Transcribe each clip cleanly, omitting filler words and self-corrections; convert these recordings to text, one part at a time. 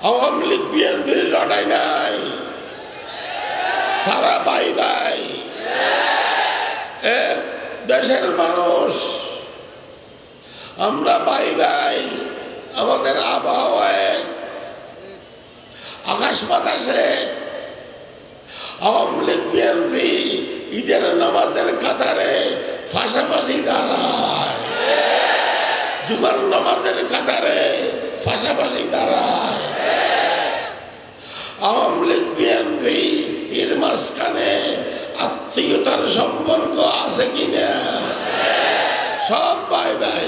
আওয়ামী লীগ বিএনপির লড়াই নাই, তারা ভাই ভাই, এক দেশের মানুষ, আমরা ভাই ভাই, আমাদের আবহাওয়া এক, আকাশ বাতাসে। আওয়ামী লীগ বিএনপি ঈদের নামাজের কাতারে পাশাপাশি দাঁড়ায়, জুমার নামাজের কাতারে পাশাপাশি দাঁড়ায়। আওয়ামী লীগ বিএনপি এর মাঝখানে আত্মীয়তার সম্পর্ক আছে কিনা? সব ভাই ভাই।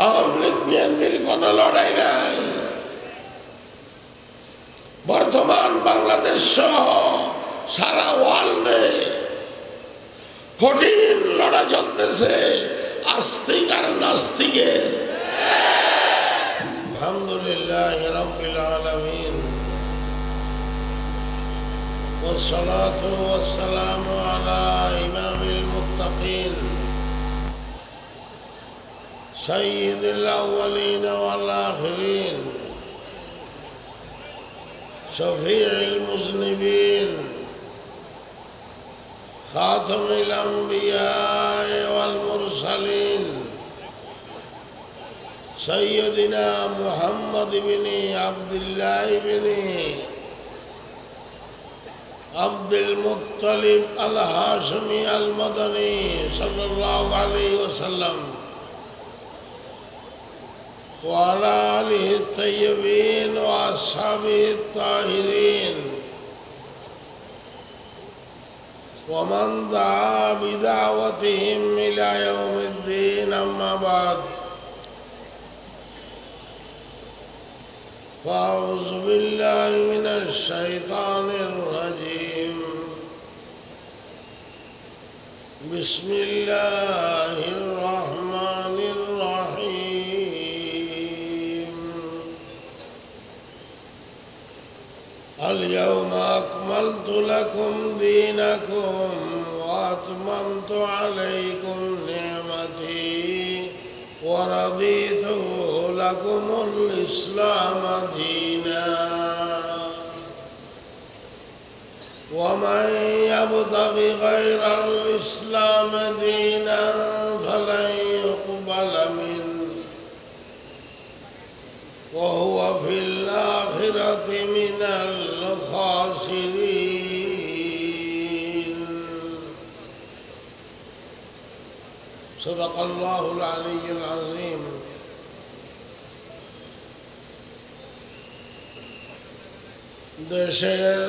আওয়ামী লীগ বিএনপির কোন লড়াই নাই। বর্তমান বাংলাদেশ সহ সারা ওয়ার্ল্ডে কঠিন লড়াই চলতেছে আস্তিক আর নাস্তিকের। আলহামদুলিল্লাহ রাব্বিল আলামিন, والصلاة والسلام على إمام المتقين سيد الأولين والآخرين شفيع المذنبين خاتم الأنبياء والمرسلين سيدنا محمد بن عبد الله بن عبد المطلب الهاشمي المدني صلى الله عليه وسلم وعلى آله الطيبين وأصحابه الطاهرين ومن دعا بدعوتهم إلى يوم الدين. أما بعد، فأعوذ بالله من الشيطان الرجيم. بسم الله الرحمن الرحيم. اليوم أكملت لكم دينكم وأتممت عليكم نعمتي ورضيت لكم الإسلام دينا. ومن يبتغي غير الإسلام دينا فلن يقبل منه وهو في الآخرة من الخاسرين. صدق الله العلي العظيم. দেশের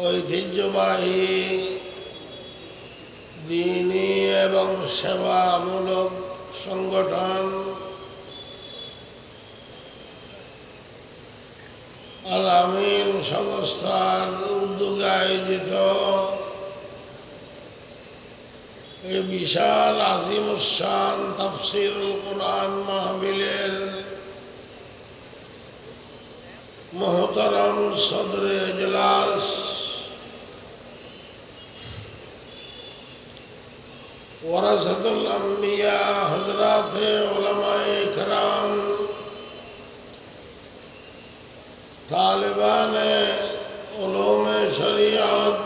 ঐতিহ্যবাহী দ্বীনি এবং সেবামূলক সংগঠন আল আমিন সংস্থার উদ্যোগে আয়োজিত এই বিশাল আজিমুশান তাফসীরুল কুরআন মাহফিলের মোহতারাম সদরে ইজলাস ওয়ারাসাতুল আম্বিয়া হযরতে উলামায়ে কেরাম, তালেবানে উলুমে শরিয়ত,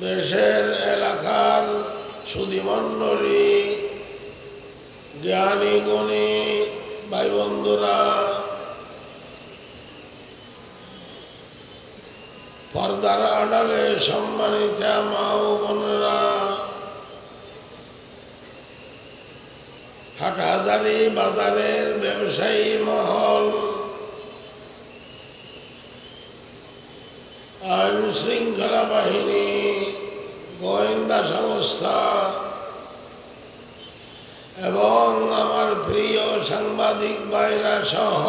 দেশের এলাকার সুধীমণ্ডলী, জ্ঞানী গুণী ভাই বন্ধুরা, পর্দার আড়ালে সম্মানিত মা ও বোনেরা, হাটহাজারী বাজারের ব্যবসায়ী মহল, আইন শৃঙ্খলা বাহিনী, গোয়েন্দা সংস্থা এবং আমার প্রিয় সাংবাদিক ভাইরা সহ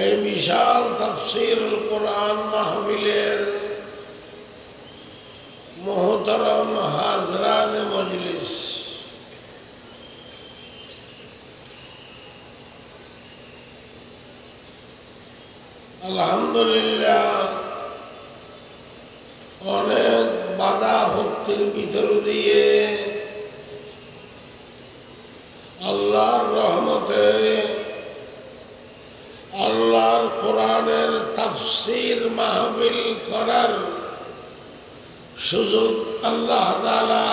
এই বিশাল তাফসীরুল কুরআন মাহফিলের মোহতারাম হাজরান মজলিস, আলহামদুলিল্লাহ অনেক বাধা ভক্তির ভিতর দিয়ে আল্লাহর রহমতে আল্লাহর কোরআনের তাফসীর মাহফিল করার সুযোগ আল্লাহ তাআলা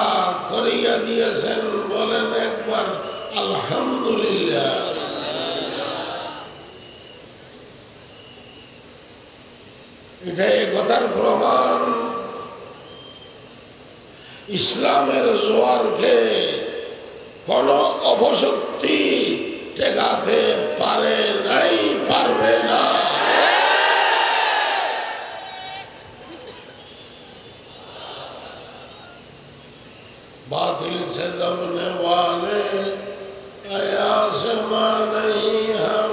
করিয়া দিয়েছেন। বলেন একবার আলহামদুলিল্লাহ। এটা এই কথার প্রমাণ, ইসলামের জোয়ারকে কোন অপশক্তি ঠেকাতে পারে নাই, পারবে না। बातिल से दबने वाले कयास मां नहीं हम,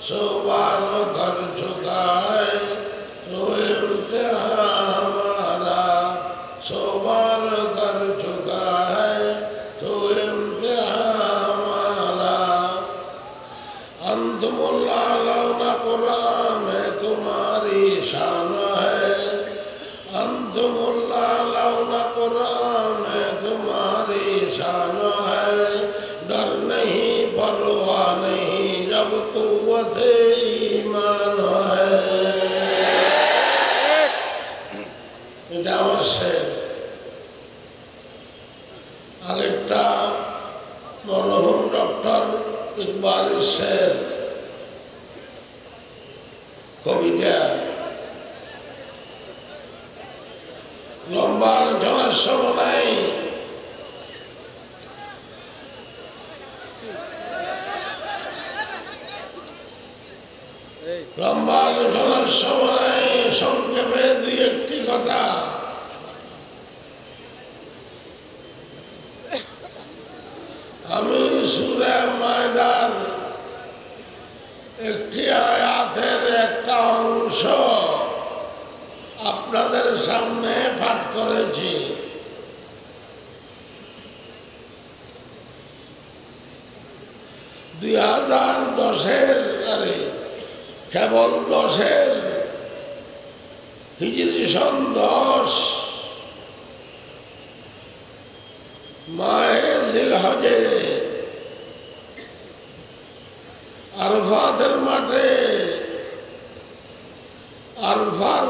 सो बार कर चुका है तो इम्तिहान हमारा, सो बार कर चुका है तो इम्तिहान हमारा। अंतमुल्ला लौना कुरान में तुम्हारी शान है, अंतमुल्ला लौना कुरान में तुम्हारी शान है। डर नहीं परवाह नहीं जब कुव्वत ईमान है। এটা আমার শের। আরেকটা মরহুম ডক্টর ইকবালের শের, কবিতা। লম্বা আলোচনার সময় নাই, লম্বা আলোচনার সময় নাই, সংক্ষেপে দুই একটি কথা। আমি সূরা মায়দার একটি আয়াতের একটা অংশ আপনাদের সামনে পাঠ করেছি। দুই 2010-এর কেবল 10-এর হিজরি সন 10 মাহে জিলহজে আরফাতের মাঠে আরফার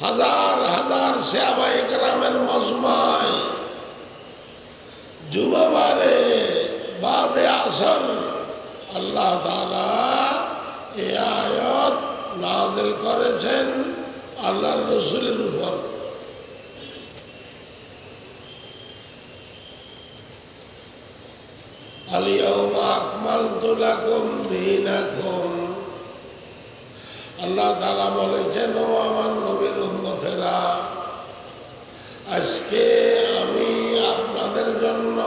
হাজার হাজার সাহাবায়ে কেরামের মজমায় জুমাবারে বাদে আসর আল্লাহ তাআলা এই আয়াত নাযিল করেছেন আল্লাহর রাসূলের উপর। আল-ইয়াওমা আকমালতু লাকুম দীনাকুম। আল্লাহ তাআলা বলেছেন, ও আমার নবীর উম্মতেরা, আজকে আমি আপনাদের জন্য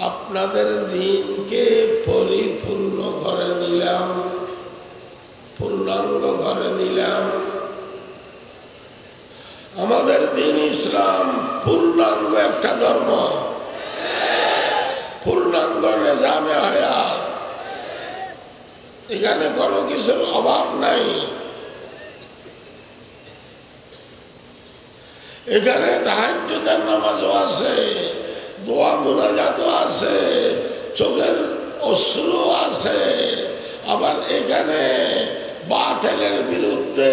আপনাদের দিনকে পরিপূর্ণ করে দিলাম, পূর্ণাঙ্গ করে দিলাম। আমাদের দিন ইসলাম পূর্ণাঙ্গ একটা ধর্ম, পূর্ণাঙ্গ নিজামে হায়াত। এখানে কোনো কিছুর অভাব নাই। এখানে তাহাজ্জুদের নামাজও আছে, দোয়া মুনাজাতও আছে, চোখের অশ্রু আছে। আবার এখানে বাতিলের বিরুদ্ধে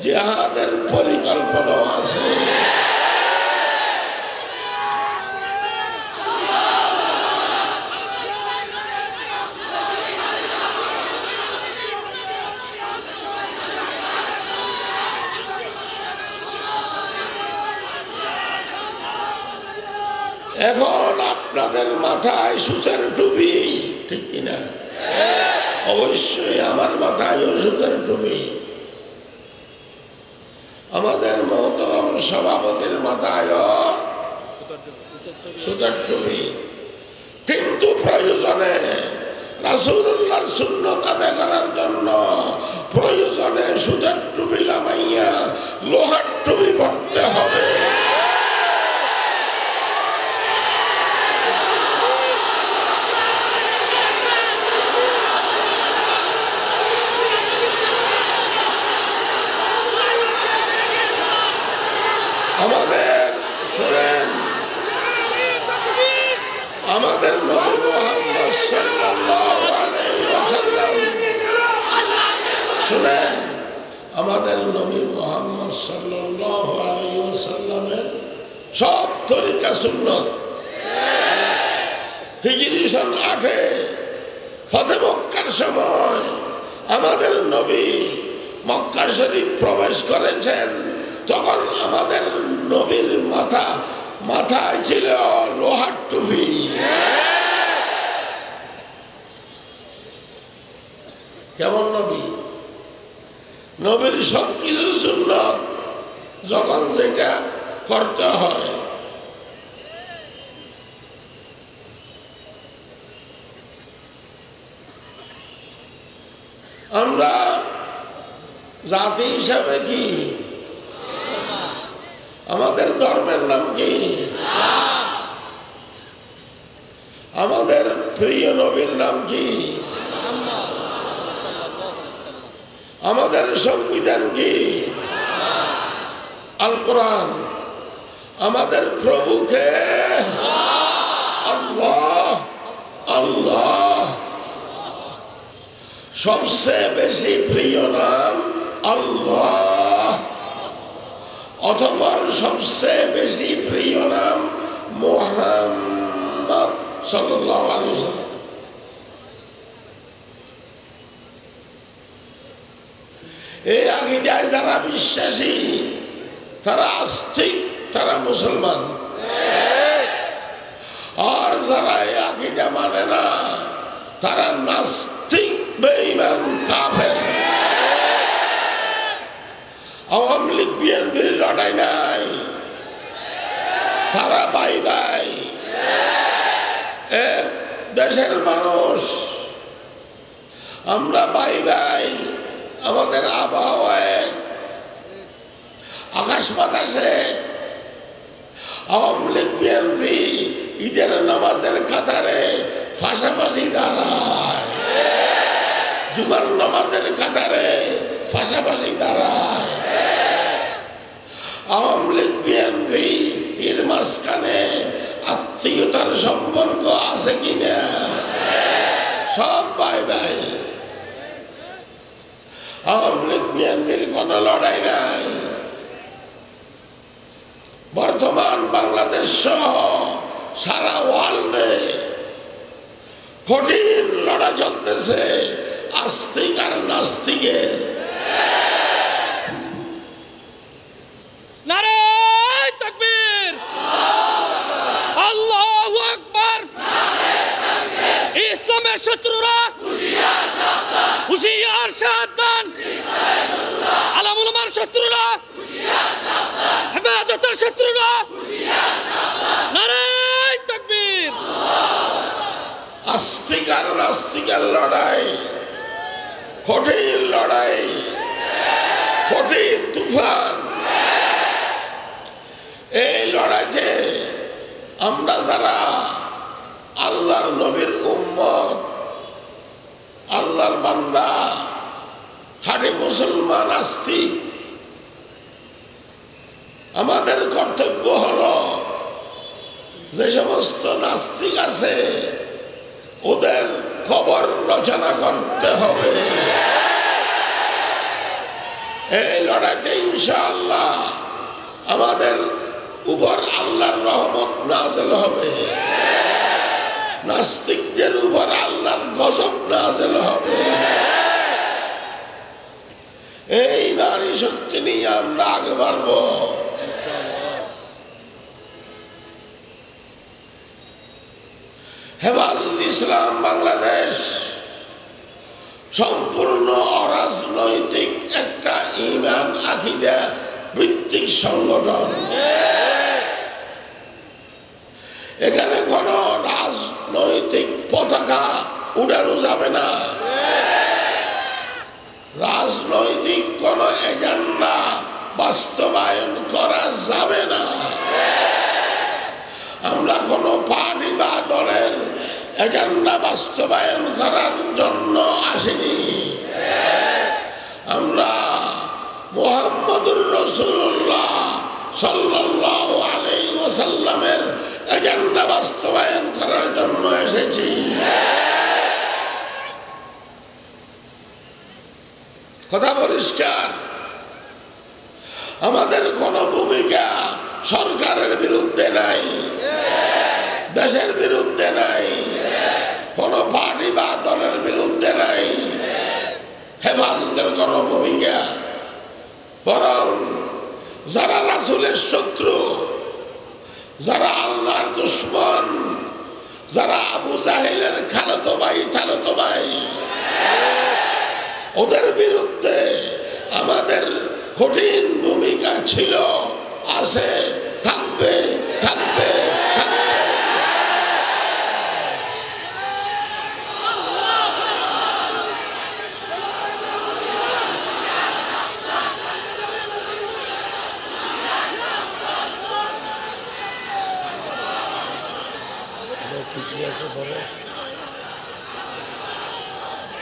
জিহাদের পরিকল্পনাও আছে। এখন আপনাদের মাথায় সুতার টুপি, ঠিক কিনা? অবশ্যই আমার মাথায় সুতার টুপি, আমাদের মহতরম সভাপতির মাথায় সুতার টুপি। কিন্তু প্রয়োজনে রাসূলুল্লাহর সুন্নাত আদায় করার জন্য প্রয়োজনে সুতার টুপি লাগাইয়া লোহার টুপি পরতে হবে। শুনেন, আমাদের নবী মুহাম্মদ সাল্লাল্লাহু আলাইহি ওয়াসাল্লামের সব তরিকা সুন্নত। হিজরি সন 8-এ ফতে মক্কার সময় আমাদের নবী মক্কা শরীফ প্রবেশ করেছেন। তখন আমাদের নবীর মাথায় ছিল লোহার টুপি। কেমন নবী? নবীর সবকিছু সুন্নত, যখন যেটা করতে হয়। আমরা জাতি হিসাবে কি, আমাদের ধর্মের নাম কি? আমাদের প্রিয় নবীর নাম কি? আমাদের সংবিধান কি? আল কোরআন। আমাদের প্রভুকে আল্লাহ আল্লাহ। সবচেয়ে বেশি প্রিয় নাম আল্লাহ, অথবা সবচেয়ে বেশি প্রিয় নাম মুহাম্মদ সাল্লাল্লাহু আলাইহি ওয়াসাল্লাম। এই আকীদায় যারা বিশ্বাসী তারা আস্তিক, তারা মুসলমান। আর যারা এই আকীদা মানে না তারা নাস্তিক, বেঈমান, কাফের। আওয়ামী লীগ বিএনপির লড়াই নাই, তারা ভাই ভাই, এক দেশের মানুষ, আমরা ভাই ভাই। আমাদের আবহাওয়া এক, আকাশ বাতাসে। আওয়ামী লীগ বিএনপি ঈদের নামাজের কাতারে পাশাপাশি দাঁড়ায়, জুমার নামাজের কাতারে পাশাপাশি দাঁড়ায়। আওয়ামী লীগ বিএনপি এর মাঝখানে আত্মীয়তার সম্পর্ক আছে কিনা? সব ভাই ভাই। আওয়ামী লীগ বিএনপির কোন লড়াই নাই। বর্তমান বাংলাদেশ সহ সারা ওয়ার্ল্ডে কঠিন লড়াই চলতেছে আস্তিক আর নাস্তিকের। নারায়ে তাকবীর, আল্লাহু আকবার। ইসলামের শত্রুরা হুঁশিয়ার সাবধান, আলেম ওলামার শত্রুরা হেফাজতের শত্রুরা নারায়ে তাকবীর। আস্তিক আর নাস্তিকের লড়াই, কঠিন লড়াই, কঠিন তুফান। এই লড়াইতে আমরা যারা আল্লাহর নবীর উম্মত, আল্লাহর বান্দা, খাঁটি মুসলমান, আস্তিক, আমাদের কর্তব্য হলো যে সমস্ত নাস্তিক আছে ওদের খবর রচনা করতে হবে। এই লড়াইতে ইনশাআল্লাহ আমাদের উপর আল্লাহর রহমত নাযিল হবে, নাস্তিকদের উপর আল্লাহর গজব নাযিল হবে। এই নারী শক্তি নিয়ে আমরা আগে বাড়বো। হেফাজত ইসলাম বাংলাদেশ সম্পূর্ণ অরাজনৈতিক একটা ঈমান আকীদা ভিত্তিক সংগঠন। এখানে কোন রাজনৈতিক পতাকা উড়ানো যাবে না, রাজনৈতিক কোন এজেন্ডা বাস্তবায়ন করা যাবে না। আমরা কোন পার্টি বা দলের এজেন্ডা বাস্তবায়ন করার জন্য আসিনি। আমরা মুহাম্মদুর রাসূলুল্লাহ সাল্লাল্লাহু আলাইহি ওয়াসাল্লামের এজেন্ডা বাস্তবায়ন করার জন্য এসেছি। কথা পরিষ্কার। আমাদের কোনো ভূমিকা সরকারের বিরুদ্ধে নাই, দেশের বিরুদ্ধে নাই, কোনো পার্টি বা দলের বিরুদ্ধে নাই, হেফাজতের কোনো ভূমিকা। বরং যারা রাসূলের শত্রু, যারা আল্লাহর দুশমন, যারা আবু জাহেলের খালাতো ভাই থালাতো ভাই, ওদের বিরুদ্ধে আমাদের কঠিন ভূমিকা ছিল, আছে, থাকবে, থাকবে, থাকবে।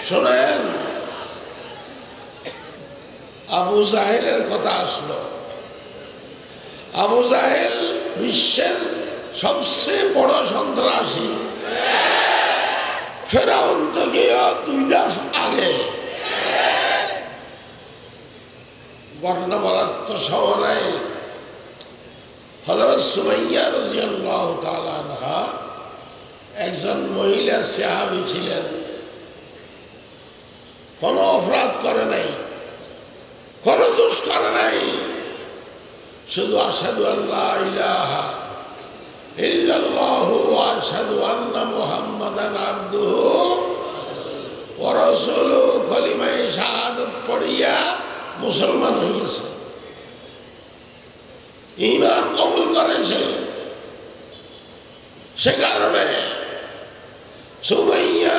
শোনেন, আবু জাহেলের কথা আসলো। আবু জাহেল বিশ্বের সবচেয়ে বড় সন্ত্রাসী। ফেরাউন থেকে 2 ধাপ আগে। ঘটনা বলার তো সময় নাই। হযরত সুমাইয়া রাদিয়াল্লাহু তাআলা আনহা একজন মহিলা সাহাবী ছিলেন। কোনো অপরাধ করে নাই, কোনো দোষ করে নাই, শুধু আশহাদু আল্লা ইলাহা ইল্লাল্লাহু ওয়া আশহাদু আন্না মুহাম্মাদান আবদুহু ওয়া রাসূলুহু কালিমায়ে শাহাদাত পড়িয়া মুসলমান হয়ে গেছে, ঈমান কবুল করেছে। সে কারণে সুমাইয়া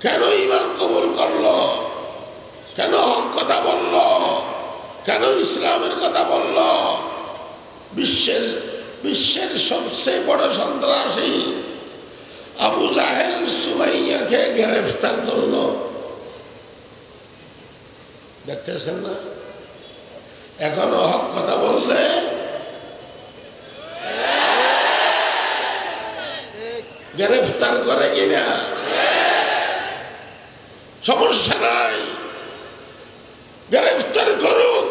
কেন ঈমান কবুল করলো, কেন হক কথা বলল, কেন ইসলামের কথা বলল? বিশ্বের সবচেয়ে বড় সন্ত্রাসী আবু জাহেল সুমাইয়াকে গ্রেফতার করলো। দেখতেছেন না, এখনো হক কথা বললে গ্রেফতার করে কিনা? সমস্যা নাই, গ্রেফতার করুক,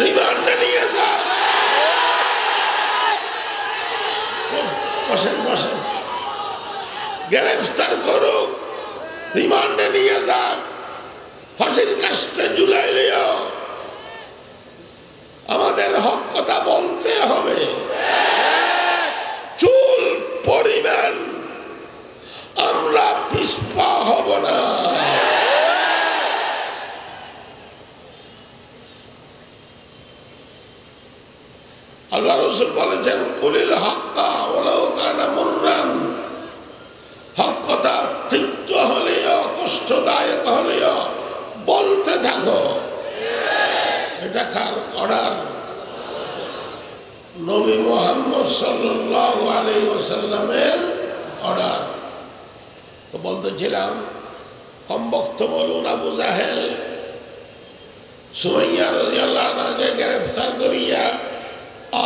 রিমান্ডে নিয়ে যা। বসেন বসেন, গ্রেফতার করুক, রিমান্ডে নিয়ে যা, ফাঁসির কাস্টে ঝুলাইলেও আমাদের হক কথা বলতে হবে। চুল পরিমাণ আমরা পিছপা হব না। আল্লাহ রাসূল বলেছেন, কুলিল হাক্কা ওয়ালাউ কানা মুররান। হক কথা তিক্ত হলেও, কষ্টদায়ক হলেও বলতে থাকো। এটা কার অর্ডার? নবী মুহাম্মদ সাল্লাল্লাহু আলাইহি ওয়াসাল্লামের অর্ডার। তো বলতেছিলাম, কম বক্তব্য বলুন, আবু জাহেল সুমাইয়া রাদিয়াল্লাহু আনহাকে গ্রেফতার করিয়া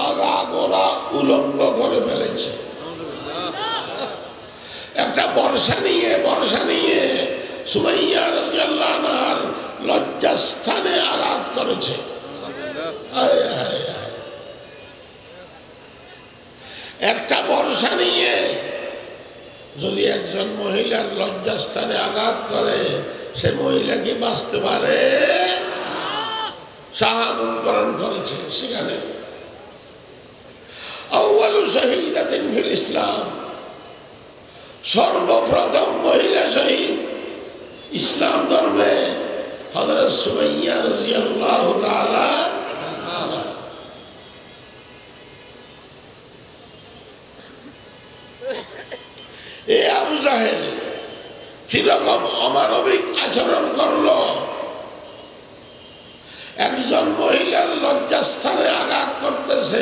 আগা গোড়া উলঙ্গ করে ফেলেছে। একটা বর্ষা নিয়ে সুমাইয়া রাদিয়াল্লাহু আনহার লজ্জাস্থানে আঘাত করেছে। একটা বর্ষা নিয়ে যদি একজন মহিলার লজ্জাস্থানে আঘাত করে, সে মহিলা কি বাঁচতে পারে? শাহাদাত বরণ করেছে সেখানে। আউয়ালু শাহীদাতিন ফিল ইসলাম, সর্বপ্রথম মহিলা শহীদ ইসলাম ধর্মে হযরত সুমাইয়া রাদিয়াল্লাহু তাআলা। এ আবু জাহেল কিরকম অমানবিক আচরণ করলো? একজন মহিলার লজ্জাস্থানে আঘাত করতেছে,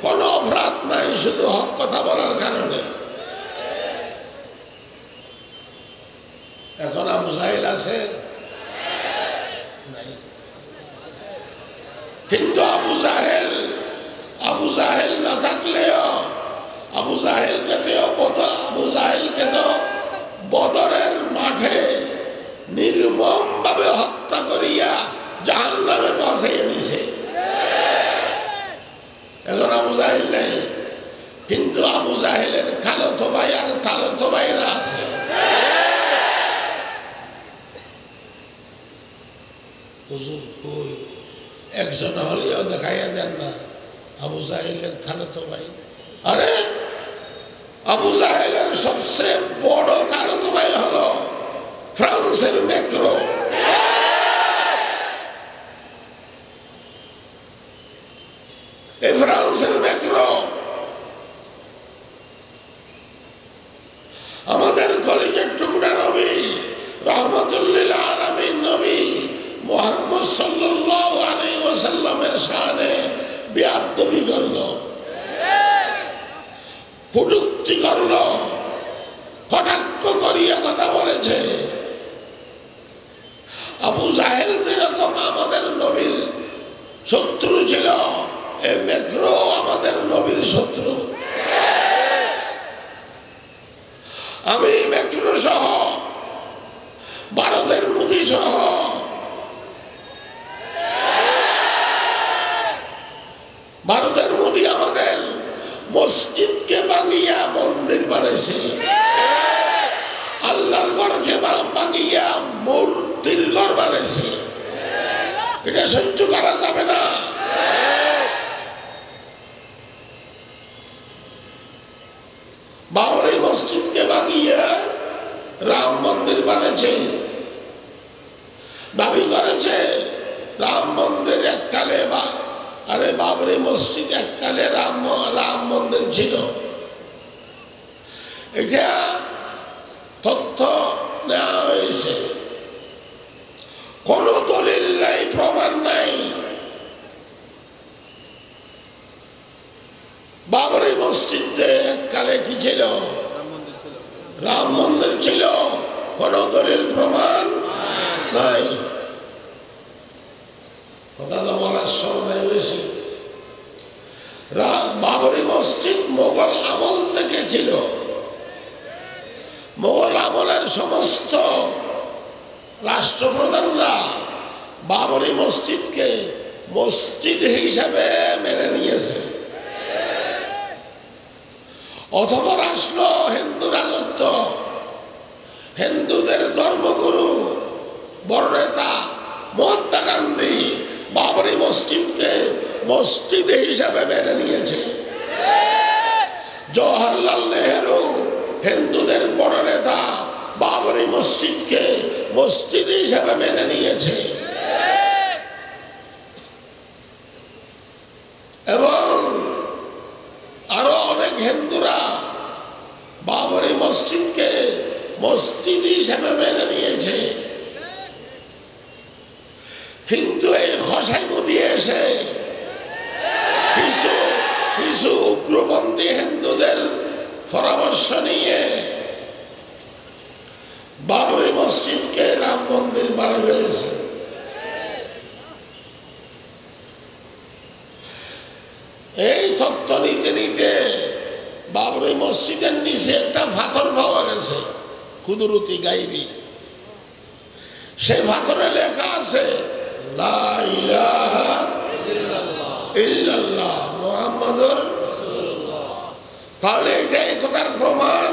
কোনো অপরাধ নাই, শুধু হক কথা বলার কারণে। এখন আবু জাহেল আছে নাই, কিন্তু আবু জাহেল না থাকলেও আবু জাহেলকে তো বদরের মাঠে নির্মমভাবে হত্যা করিয়া জাহান্নামে পৌঁছাইয়া দিছে। এখন আবু জাহেল নেই, কিন্তু আবু জাহেলের খালাতো ভাই আর তালাতো ভাইরা আছে। হুজুর কই একজন হলেও দেখাইয়া দেন না আবু জাহেলের খালাতো ভাই? আরে আবু জাহেলের সবচেয়ে বড় খালাতো ভাই হলো ফ্রান্সের ম্যাক্রো। এই ফ্রান্সের ম্যাক্রো আমাদের কলেজের টুকরা নবী রহমতুল্লিল আলামিন নবী মুহাম্মদ সাল্লাল্লাহু আলাইহি ওয়াসাল্লামের শানে বেয়াদবি করলো, কটূক্তি করলো, কটাক্ষ করিয়া কথা বলেছে। আবু জাহেল যেরকম আমাদের নবীর শত্রু ছিল, এই ম্যাক্রো আমাদের নবীর শত্রু। আমি ম্যাক্রো সহ ভারতের মোদী সহ ভারতের মোদী আমাদের মসজিদকে ভাঙিয়া মন্দির বানাইছে, আল্লাহর ঘরকে ভাঙিয়া মূর্তির ঘর বানাইছে। এটা সহ্য করা যাবে না। বাবরি মসজিদকে ভাঙিয়া রাম মন্দির বানাইছে, দাবি করেছে রাম মন্দির এককালে আরে বাবরি মসজিদ এককালে রাম মন্দির ছিল। এটা তথ্য নেওয়া হয়েছে, কোন দলিল নাই, প্রমাণ নাই। বাবরি মসজিদ যে এককালে কি ছিল? রাম মন্দির ছিল, কোন দলিল প্রমাণ নাই। কথা তো বলার সময় বেশি। বাবরি মসজিদ মোগল আমল থেকে ছিল। মোগল আমলের সমস্ত রাষ্ট্রপ্রধানরা বাবরি মসজিদকে মসজিদ হিসাবে মেনে নিয়েছে। অথবা আসলো হিন্দু রাজত্ব, হিন্দুদের ধর্মগুরু বড় নেতা মহাত্মা গান্ধী বাবরি মসজিদকে মসজিদ হিসাবে মেনে নিয়েছে। জওহরলাল নেহেরু হিন্দুদের বড় নেতা বাবরি মসজিদকে মসজিদ হিসাবে মেনে নিয়েছে। এবং আরো অনেক হিন্দুরা বাবরি মসজিদকে মসজিদ হিসাবে মেনে নিয়েছে। কিন্তু এই খসাই নদী এসে কিছু উগ্রপন্থী হিন্দুদের পরামর্শ নিয়ে বাবরি মসজিদকে রাম মন্দির বানিয়ে ফেলেছে। এই তত্ত্ব নিতে নিতে বাবরি মসজিদের নিচে একটা পাথর পাওয়া গেছে, কুদরতি গাইবি। সেই পাথরে লেখা আছে লা ইলাহা ইল্লাল্লাহ মুহাম্মাদুর রাসূলুল্লাহ। তাহলে এটা একতার প্রমাণ।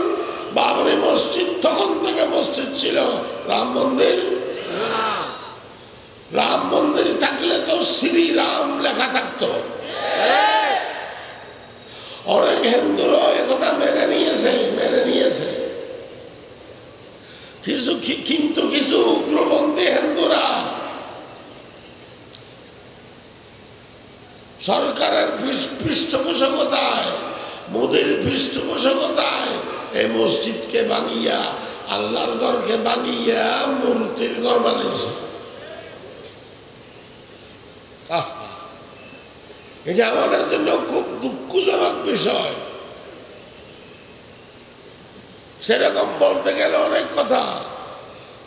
বাবরি মসজিদ তখন থেকে মসজিদ ছিল, রাম মন্দির ছিল না। রাম মন্দির থাকলে তো শ্রীরাম লেখা থাকতো। অনেক হিন্দুরা একথা মেনে নিয়েছে। কিন্তু কিছু উগ্রপন্থী হিন্দুরা সরকারের পৃষ্ঠপোষকতায়, মোদীর পৃষ্ঠপোষকতায় এই মসজিদকে ভাঙিয়া, আল্লাহর ঘরকে ভাঙিয়া মূর্তির ঘর বানিয়েছে। এটা আমাদের জন্য খুব দুঃখজনক বিষয়। সেরকম বলতে গেলে অনেক কথা।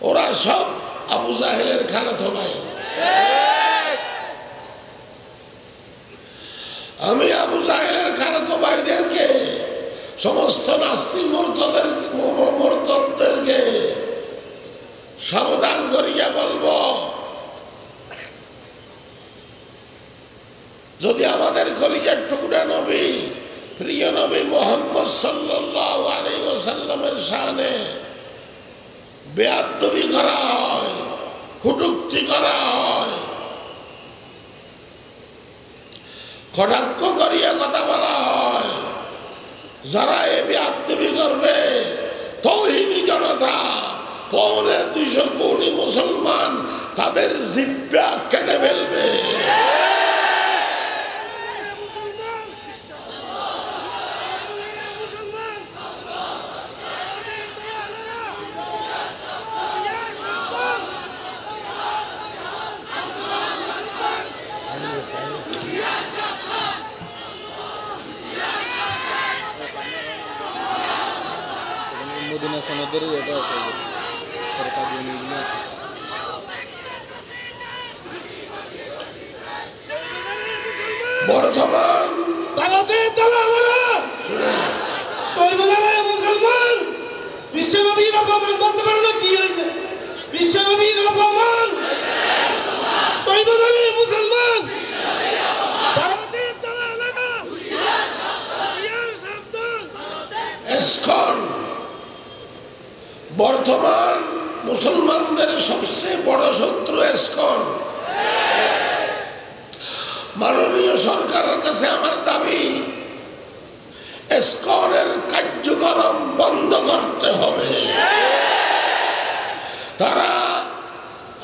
ওরা সব আবু জাহেলের খালাতো ভাই। আমি আবু জাহেলের খালাতো ভাইদেরকে, সমস্ত নাস্তিক মুরতাদদেরকে সাবধান করিয়া বলবো, যদি আমাদের কলিজার টুকরা নবী প্রিয় নবী মুহাম্মদ সাল্লাল্লাহু আলাইহি ওয়াসাল্লামের শানে বেয়াদবি করা হয়, কটূক্তি করা হয়, কটাক্ষ করিয়া কথা বলা হয়, যারা এ বেয়াদবি করবে তৌহিদি জনতা 250 কোটি মুসলমান তাদের জিহ্বা কেটে ফেলবে। বর্তমান ভারতের দালালেরা সর্বদাই মুসলমান বিশ্বনবীর অপমান বলতে পারে না, কি হয়েছে? বিশ্বনবীর অপমান সর্বদাই মুসলমান ভারতের দালালেরা সাবধান। ইসকন বর্তমান মুসলমানদের সবচেয়ে বড় শত্রু ইসকন। মাননীয় সরকারের কাছে আমার দাবি, ইসকনের কার্যক্রম বন্ধ করতে হবে। তারা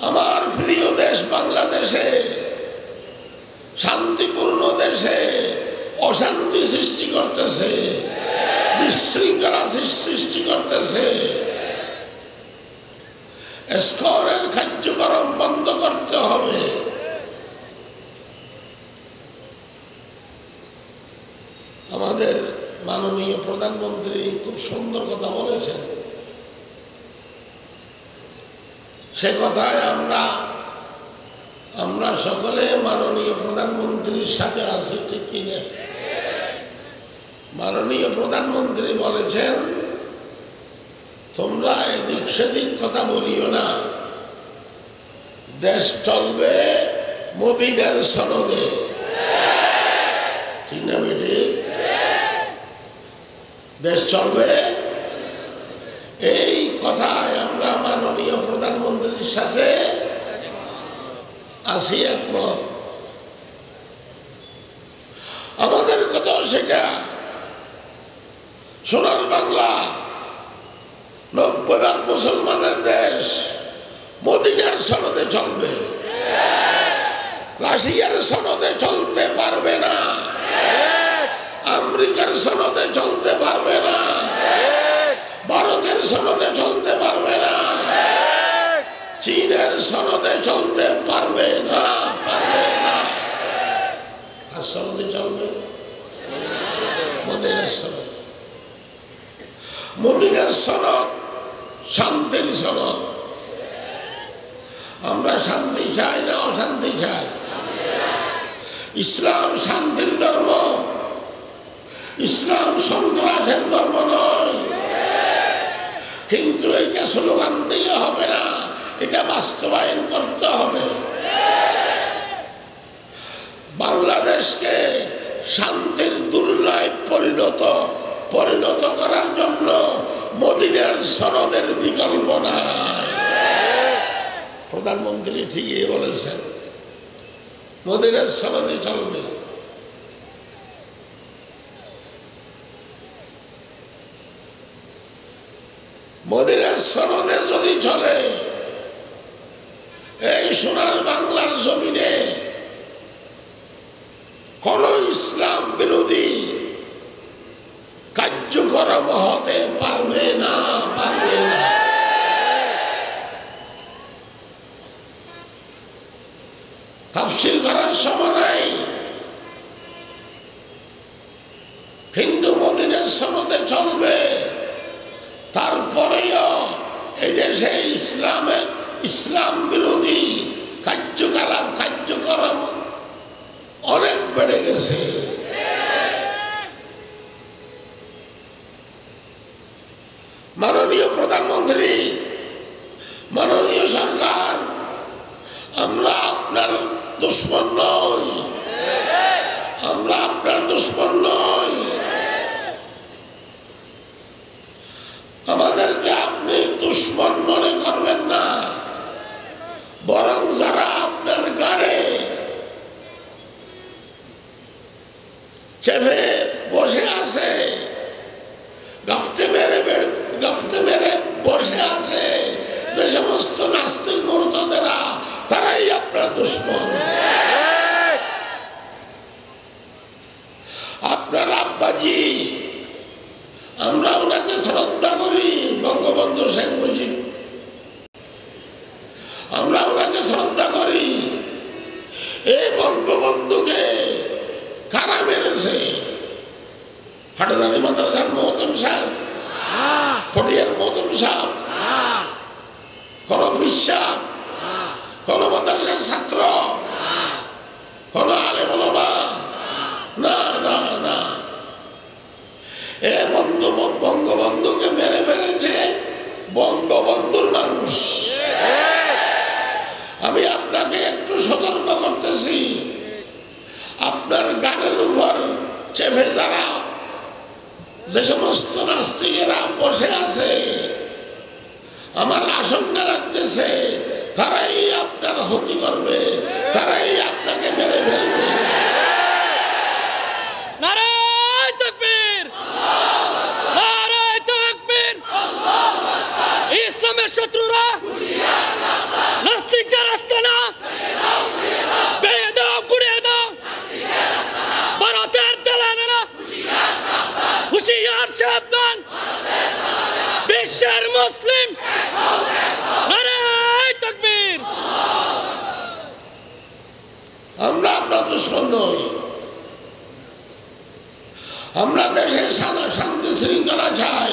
আমার প্রিয় দেশ বাংলাদেশে, শান্তিপূর্ণ দেশে অশান্তি সৃষ্টি করতেছে, বিশৃঙ্খলা সৃষ্টি করতেছে। ইসকনের কার্যক্রম বন্ধ করতে হবে। আমাদের মাননীয় প্রধানমন্ত্রী খুব সুন্দর কথা বলেছেন, সে কথায় আমরা সকলে মাননীয় প্রধানমন্ত্রীর সাথে আছি, ঠিক কিনা? মাননীয় প্রধানমন্ত্রী বলেছেন, তোমরা এদিক সেদিক কথা বলিও না, দেশ চলবে মদিনার সনদে, ঠিক না বেটি? দেশ চলবে, এই কথায় আমরা মাননীয় প্রধানমন্ত্রীর সাথে আছি একমত। আমাদের কথা সেটা, সোনার বাংলা 90% মুসলমানের দেশ, মদিনার সনদে চলবে, রাশিয়ার সনদে চলতে পারবে না, আমেরিকার সনদে চলতে পারবে না, ভারতের সনদে চলতে পারবে না, চীনের সনদে চলতে পারবে না, পারবে না। আর সনদে চলবে মদিনার সনদ। মদিনার সনদ শান্তির সনদ। আমরা শান্তি চাই না অশান্তি চাই? ইসলাম শান্তির ধর্ম, ইসলাম সন্ত্রাসের ধর্ম নয়। কিন্তু এটা স্লোগান দিলে হবে না, এটা বাস্তবায়ন করতে হবে। বাংলাদেশকে শান্তির দুর্লয় পরিণত করার জন্য মদিনার সনদের বিকল্প নাই। প্রধানমন্ত্রী ঠিকই বলেছেন, মদিনার সনদে চলবে। মদিনার সনদে যদি চলে, এই সোনার বাংলার জমিনে কোন ইসলাম বিরোধী কার্যক্রম হতে পারবে না, পারবে না। তাফসীর করার সময় নাই, কিন্তু মদিনার সনদে চলবে। তারপরেও এই দেশে ইসলাম বিরোধী কার্যক্রম অনেক বেড়ে গেছে। মাননীয় প্রধানমন্ত্রী, মাননীয় আমরা আপনার দুশ্মন নই, আমরা আপনার দুশ্মন নই। আমাদেরকে আপনি দুশ্মন মনে করবেন না, বরং যারা আপনার গাড়ে চেপে বসে আছে, গাপটে মেরে বসে আছে, যে সমস্ত নাস্তিক মুরতাদেরা, তারাই আপনার দুশ্মন। আপনার আব্বাজি, আমরা ওনাকে শ্রদ্ধা করি, বঙ্গবন্ধু শেখ মুজিব, আমরা ওনাকে শ্রদ্ধা করি। এই বঙ্গবন্ধুকে কারা মেরেছে? হাটাদানি মাদ্রাসার মহতম সাহেব, পটিয়ার মহতম সাহেব, কোন বিশ্বাস, কোন মাদ্রাসার ছাত্র, কোন আলেম ওলামা? না না না, এ বঙ্গবন্ধুকে মেরে ফেলেছে বঙ্গবন্ধুর মানুষ। আমি আপনাকে একটু সতর্ক করতেছি, আপনার গানের উপর চেপে যারা, যে সমস্ত নাস্তিকেরা বসে আছে, আমার আশঙ্কা লাগতেছে তারাই আপনার ক্ষতি করবে, তারাই আপনাকে মেরে ফেলবে। নারায়ে তাকবীর, নারায়ে তাকবীর। ইসলামের শত্রুরা নাস্তিকদের আস্তানা ভেঙে দাও, গুড়িয়ে দাও। ভারতের দালালেরা হুঁশিয়ার সাবধান, বিশ্বের মুসলিম। নারায়ে তাকবীর। আমরা আপনার দুশ্মন নই, আমরা দেশে শান্তি শৃঙ্খলা চাই।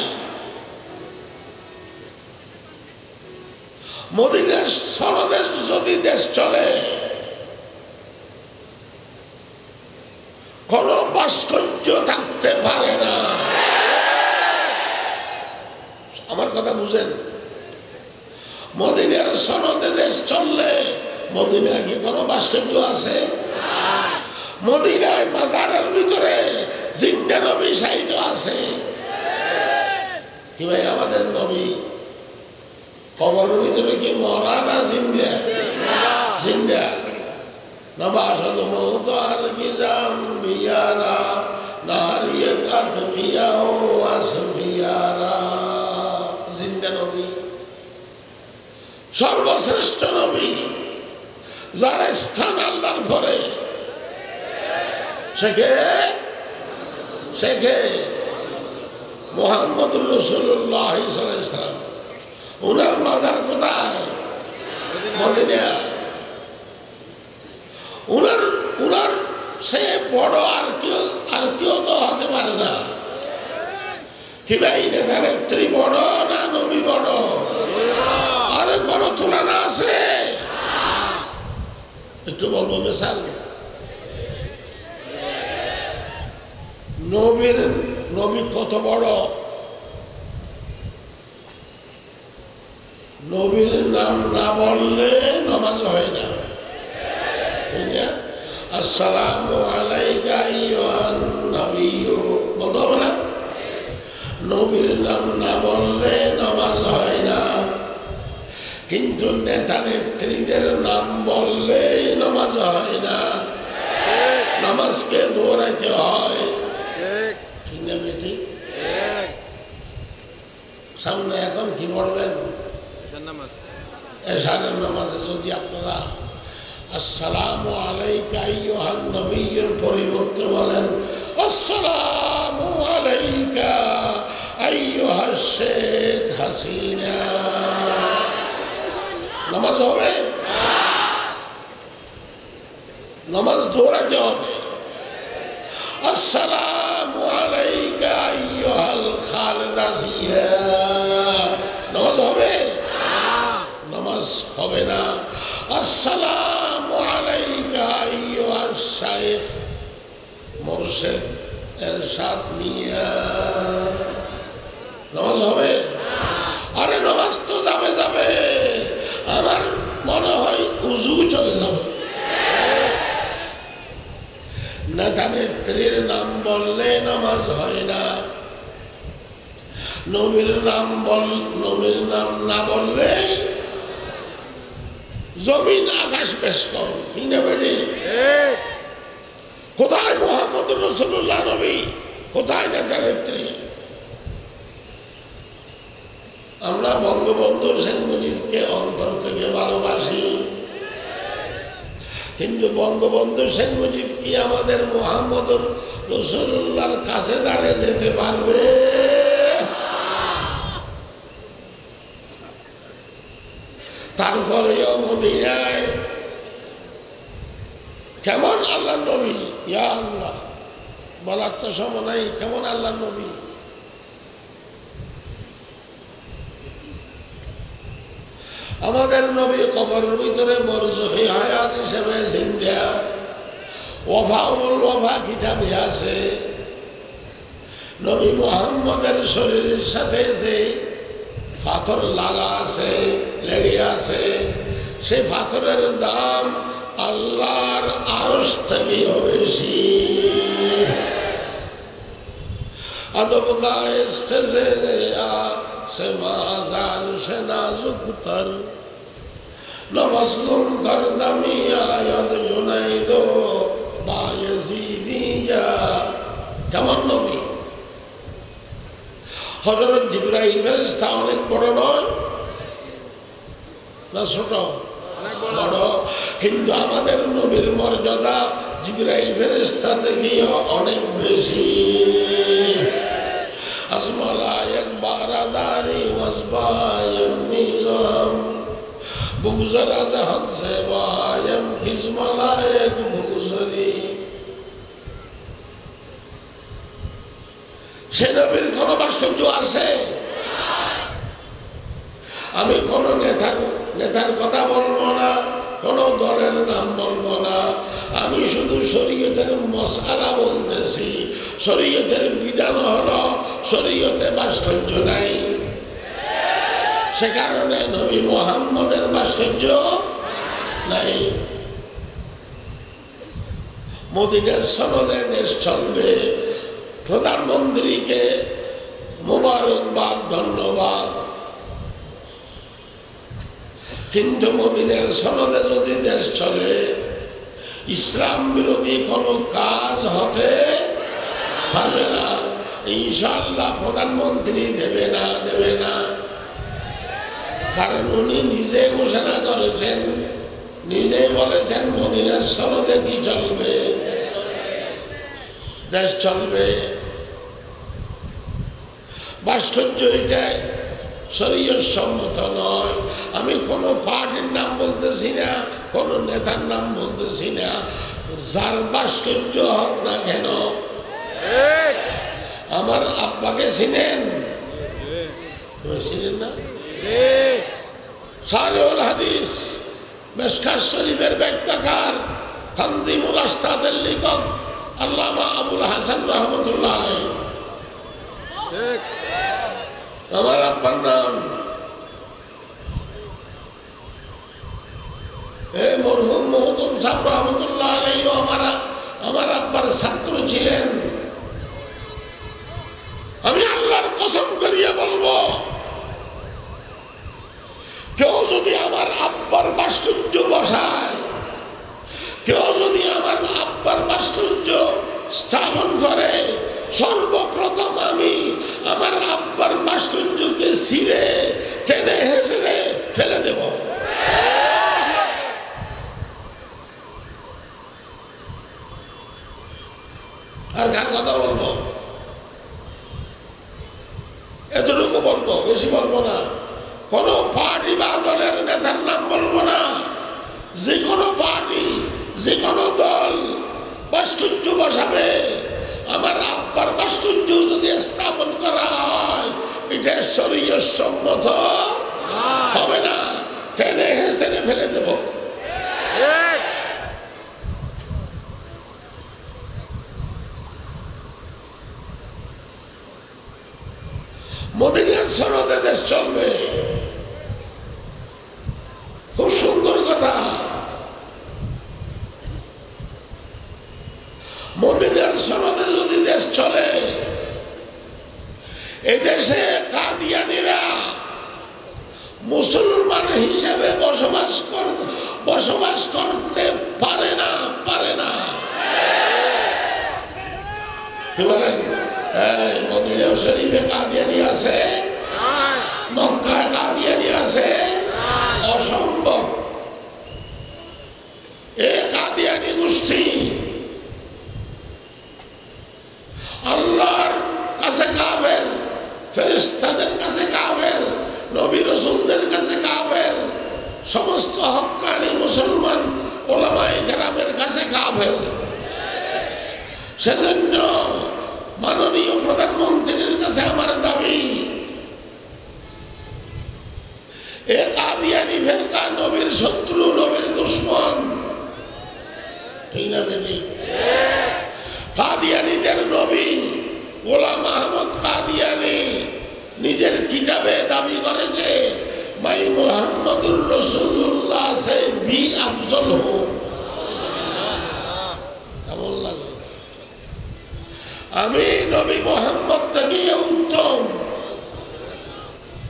মদিনার সনদে যদি দেশ চলে, কোন ভাস্কর্য থাকতে পারে না। আমার কথা বুঝেন? মদিনার সনদে দেশ চললে মদিনায় কি কোনো ভাস্কর্য আছে? মদিনায় মাজারের ভিতরে জিন্দা নবী সাহিত্য আছে। কি ভাই, আমাদের নবী কবরের ভিতরে কি মরা না জিন্দা? জিন্দা। নবাসদ মৌতার কি জাম বিয়ারা, নারিয়ে কাত পিয়াও আস পিয়ারা। জিন্দা নবী, সর্বশ্রেষ্ঠ নবী, যার স্থান আল্লাহর পরে। শেখে মুহাম্মদুর রাসূলুল্লাহ সাল্লাল্লাহু আলাইহি ওয়াসাল্লাম, উনার মাজার কোথায়? মদিনা। উনার সে বড় আর কেউ তো হতে পারে না। কি ভাই, নেতা নেত্রী বড় না নবী বড়? আরে কোন তুলনা আছে? একটু বলবো মিসাল। নবী কত বড়? নবীর নাম না বললে নামাজ হয় না। আসসালামু আলাইকা আইয়ুহান নবিয়্যু বলতে হবে না? নবীর নাম না বললে নামাজ হয় না, কিন্তু নেতা নেত্রীদের নাম বললেই নামাজ হয় না। নামাজকে দৌড়াইতে হয়, ঠিক না বেটি? সামনে এখন কি পড়বেন? এশারের নামাজে যদি আপনারা আসসালামু আলাইকা আইয়ুহান নবিয়্যুর পরিবর্তে বলেন আসসালামু আলাইকা আইয়ুহাস শেখ হাসিনা, নামাজ হবে? নামাজ দৌড়াতে হবে। আসসালামু আলাইকা আইয়ুহাল খালেদা জিয়া, নামাজ হবে? নামাজ হবে না। আসসালামু আলাইকা আইয়ুহাস শাইখ মুর্শিদ এরশাদ মিয়া, নামাজ হবে? আরে নামাজ তো যাবে। আমার মনে হয় উজু চলে যাবে। নেতা নেত্রীর নাম বললে নামাজ হয় না, নবীর নাম না বললে জমিন আকাশ পেশ কর। কিনা বেটি? কোথায় মোহাম্মদ রাসূলুল্লাহ নবী, কোথায় নেতা নেত্রী? আমরা বঙ্গবন্ধু শেখ মুজিবকে অন্তর থেকে ভালোবাসি, কিন্তু বঙ্গবন্ধু শেখ মুজিব কি আমাদের মোহাম্মদ রাসূলুল্লাহর কাছে দাঁড়িয়ে যেতে পারবে? তারপরেও মদিনায় কেমন আল্লাহ নবী, ইয়া আল্লাহ বলার তো সময় নাই, কেমন আল্লাহ নবী। আমাদের নবী কবরের ভিতরে বরজখী হায়াত হিসেবে জিন্দা, ওয়াফাউল ওয়াফা কিতাবে আছে। নবী মুহাম্মদের শরীরের সাথে যে পাথর লেগে আছে, সেই পাথরের দাম আল্লাহর আরশ থেকেও বেশি। আদব গায়েস্তে রেয়া সে মাজার সে নাজুকতর, নফস গুম কর দামি আয়াত জুনাইদ বায়জিদি যা। কেমন নবী? হযরত জিবরাইল ফেরেশতা অনেক বড় নয় না ছোট? বড়। কিন্তু আমাদের নবীর মর্যাদা জিবরাইল ফেরেশতা থেকে অনেক বেশি। আসমালায়েক বারাদারি ওয়াসবায়াম নিজাম বুগজার আজাহাদ সেবায়াম কিসমালায়েক বুগজারি। সে নবীর কোন ভাস্কর্য আছে? আমি কোন নেতার কথা বলবো না, কোন দলের নাম বলবো না, আমি শুধু শরীয়তের মশালা বলতেছি। শরীয়তের বিধান হলো শরীয়তে ভাস্কর্য নাই, সে কারণে নবী মুহাম্মদের ভাস্কর্য নাই। মদিনার সনদে দেশ চলবে। প্রধানমন্ত্রীকে মোবারকবাদ, ধন্যবাদ। কিন্তু মদিনার সনদে যদি দেশ চলে, ইসলাম বিরোধী কোনো কাজ হতে পারবে না। ইনশাআল্লাহ প্রধানমন্ত্রী দেবে না, কারণ উনি নিজে ঘোষণা করেছেন, নিজে বলেছেন মদিনার সনদে কি চলবে? দেশ চলবে। ভাস্কর্য এটা শরীয়ত সম্মত নয়। আমি কোনো পার্টির নাম বলতেছি না, কোনো নেতার নাম বলতেছি না। যার ভাস্কর্য হোক না কেন, আমার আব্বাকে চিনেন? চিনেন না? সারিউল হাদিস মিশকাত শরীফের ব্যাখ্যাকার, তানজিমুল আস্তাদের লেখক আল্লামা আবুল হাসান রহমতুল্লাহ আলাইহি। আমার আব্বার নাম মরহুম মহতুম সাহেব রহমতুল্লাহ আলাইহি আমার আব্বার ছাত্র ছিলেন। আমি আল্লাহর কসম করিয়ে বলবো, কেউ যদি আমার আব্বার ভাস্কর্য বসায়, কেউ যদি আমার আব্বার ভাস্কর্য স্থাপন করে, সর্বপ্রথম আমি আমার আব্বার ভাস্কর্যকে ছিঁড়ে টেনে হেসড়ে ফেলে দেব। আর কার কথা বলবো? এতটুকু বলবো, বেশি বলবো না। কোন পার্টি বা দলের নেতার নাম বলবো না। যে কোনো পার্টি, যে কোনো দল ভাস্কর্য বসাবে, আমার আব্বার ভাস্কর্য যদি স্থাপন করা হয়, এটা শরীয়ত সম্মত হবে না, টেনে হেসড়ে ফেলে দেব। মদিনার সনদে দেশ চলবে। খুব সুন্দর মদিনার সনদে যদি দেশ চলে, এই দেশে কাদিয়ানীরা মুসলমান হিসেবে বসবাস করতে পারে না। কি বলেন? মদিনা শরীফে কাদিয়ানী আছে, মক্কায় কাদিয়ানী আছে, অসম্ভব। এ কাদিয়ানী গোষ্ঠী আল্লাহর কাছে কাফের, ফেরেশতাদের কাছে কাফের, নবী রাসূলদের কাছে কাফের, সমস্ত হক্কানি মুসলমান ওলামায়ে কেরামের কাছে কাফের। সেজন্য মাননীয় প্রধানমন্ত্রীর কাছে আমার দাবি, এ কাদিয়ানী ফেরকা নবীর শত্রু, নবীর দুশমন। ঠিক না বেটি? কাদিয়ানীদের নবী গোলাম আহমদ কাদিয়ানী নিজের কিতাবে দাবি করেছে, মাই মুহাম্মদুর রাসূলুল্লাহ সে বি আফজল হো। কেমন লাগে? আমি নবী মুহাম্মদ থেকে উত্তম।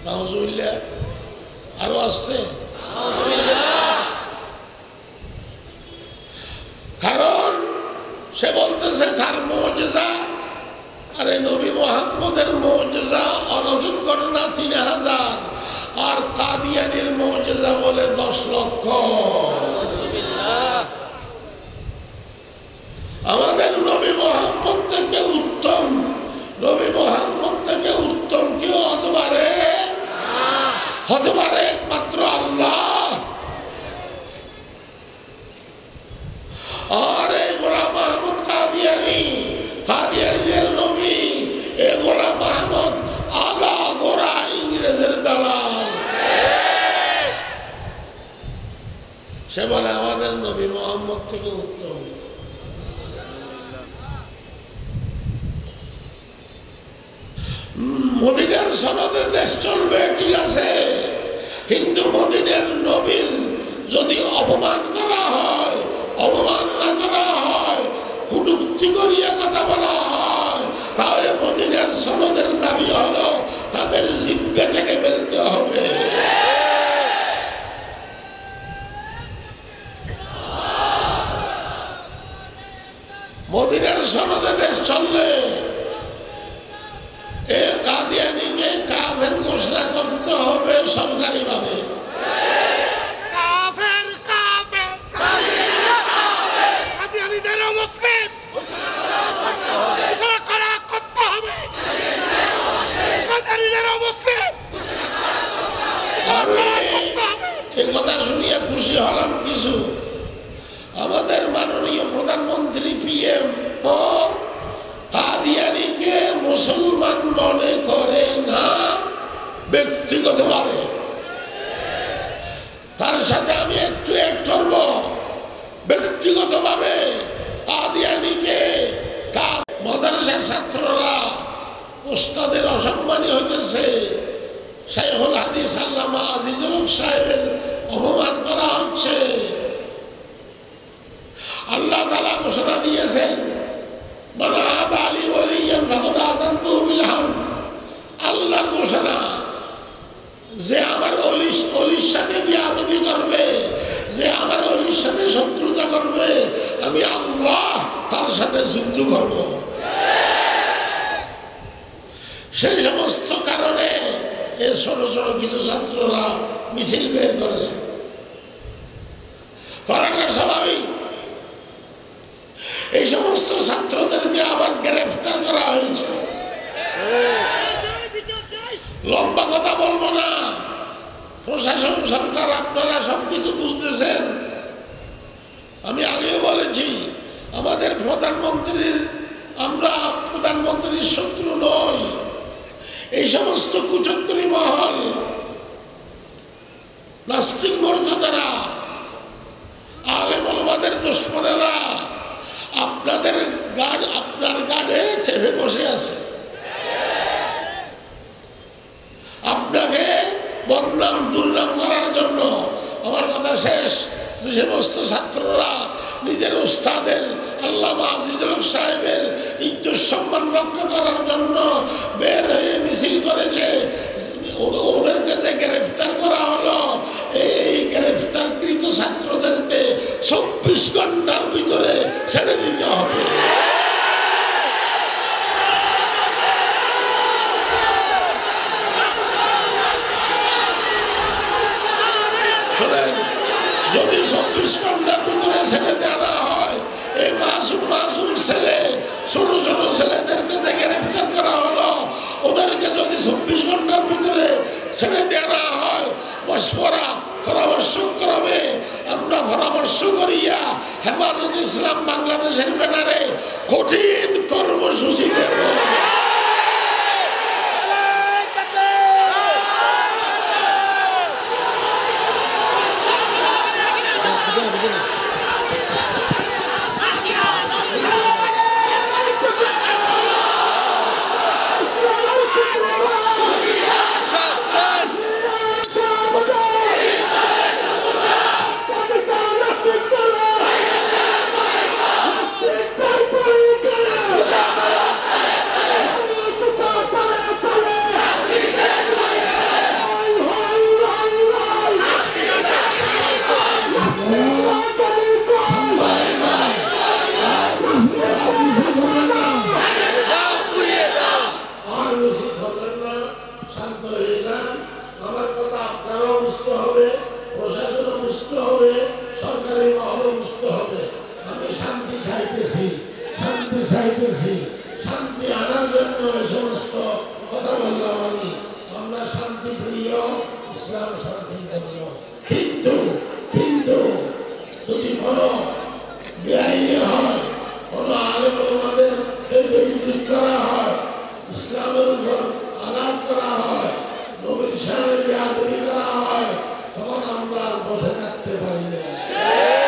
নাউজুবিল্লাহ। আরো আসতে, কারণ সে বলতেছে তার মুজিজা, আরে নবী মুহাম্মদের মুজিজা অলৌকিক ঘটনা 3000, আর কাদিয়ানীর মুজিজা বলে 10 লক্ষ। আমাদের নবী মুহাম্মদ থেকে উত্তম, নবী মুহাম্মদ থেকে উত্তম কেউ হতে পারে? হতে পারে একমাত্র আল্লাহ। আর এই গোলাম আহমদ কাদিয়ানী, কাদিয়ানীদের নবী, এ গোলাম আহমদ আগা গোড়া ইংরেজের দালাল। সে বলে আমাদের নবী মুহাম্মদ থেকে উত্তম। মদিনার সনদে দেশ চলবে, ঠিক আছে, কিন্তু মদিনার নবীর যদি অপমান করা হয়, অবমাননা করা হয়, কটূক্তি করিয়া কথা বলা হয়, তাহলে মদিনার সনদের দাবি হলো তাদের জিহ্বা কেটে ফেলতে হবে। মদিনার সনদে দেশ চললে এ কাদিয়ানীকে কাফের ঘোষণা করতে হবে সরকারিভাবে। এ কথা শুনিয়া খুশি হলাম কিছু। আমাদের মাননীয় প্রধানমন্ত্রী PM কাদিয়ানীকে মুসলমান মনে করে না ব্যক্তিগতভাবে। তার সাথে আমি একটু এড করব, ব্যক্তিগতভাবে কাদিয়ানীকে মাদ্রাসার ছাত্ররা ওস্তাদের অসম্মানী হইতেছে, শাইখুল হাদিস আল্লামা আজিজুল হক সাহেবের অপমান করা হচ্ছে। আল্লাহ তাআলা ঘোষণা দিয়েছেন, আল্লাহর ঘোষণা, যে আমার অলির সাথে বিয়াদবি করবে, যে আমার অলির সাথে শত্রুতা করবে, আমি আল্লাহ তার সাথে যুদ্ধ করব। সেই সমস্ত কারণে এই ছোট ছোট কিছু ছাত্ররা মিছিল বের করেছে, করাটা স্বাভাবিক। এই সমস্ত ছাত্রদেরকে আবার গ্রেফতার করা হয়েছে। লম্বা কথা বলবো না, প্রশাসন সরকার আপনারা সবকিছু বুঝতেছেন। আমি আগেও বলেছি, আমাদের আমরা প্রধানমন্ত্রীর শত্রু নই। এই সমস্ত কুচক্রী মহল, নাস্তিক মর্যাদারা, আলেম ওলামাদের দুশমনেরা আপনার গাড়ে চেপে বসে আছে। আপনাকে বদনাম দুর্নাম করার জন্য। আমার কথা শেষ, যে সমস্ত ছাত্ররা নিজের উস্তাদের আল্লামা আজিজুল হক সাহেবের ইজ্জত সম্মান রক্ষা করার জন্য বের হয়ে মিছিল করেছে, ওদেরকে যে গ্রেফতার করা হলো, এই গ্রেফতারকৃত ছাত্রদেরকে 24 ঘন্টার ভিতরে ছেড়ে দিতে হবে। যদি 24 ঘন্টার ভিতরে ছেড়ে দেওয়া হয়, এই মাসুম ছেলে, ছোট ছোট ছেলেদেরকে যে গ্রেফতার করা হলো, ওদেরকে যদি 24 ঘন্টার ভিতরে ছেড়ে দেওয়া হয়, পরামর্শ করবে, আমরা পরামর্শ করিয়া হেফাজত ইসলাম বাংলাদেশের ব্যানারে কঠিন কর্মসূচি দেব। শান্তি আনার জন্য এই সমস্ত কথা বললাম আমি। আমরা শান্তি প্রিয়, ইসলাম শান্তি প্রিয়, কিন্তু যদি কোনো বেআইনি হয়, কোনো আলেম ওলামাদেরকে বেইজ্জত করা হয়, ইসলামের উপর আঘাত করা হয়, নবীর শানে বেয়াদবি করা হয়, তখন আমরা বসে থাকতে পারি না।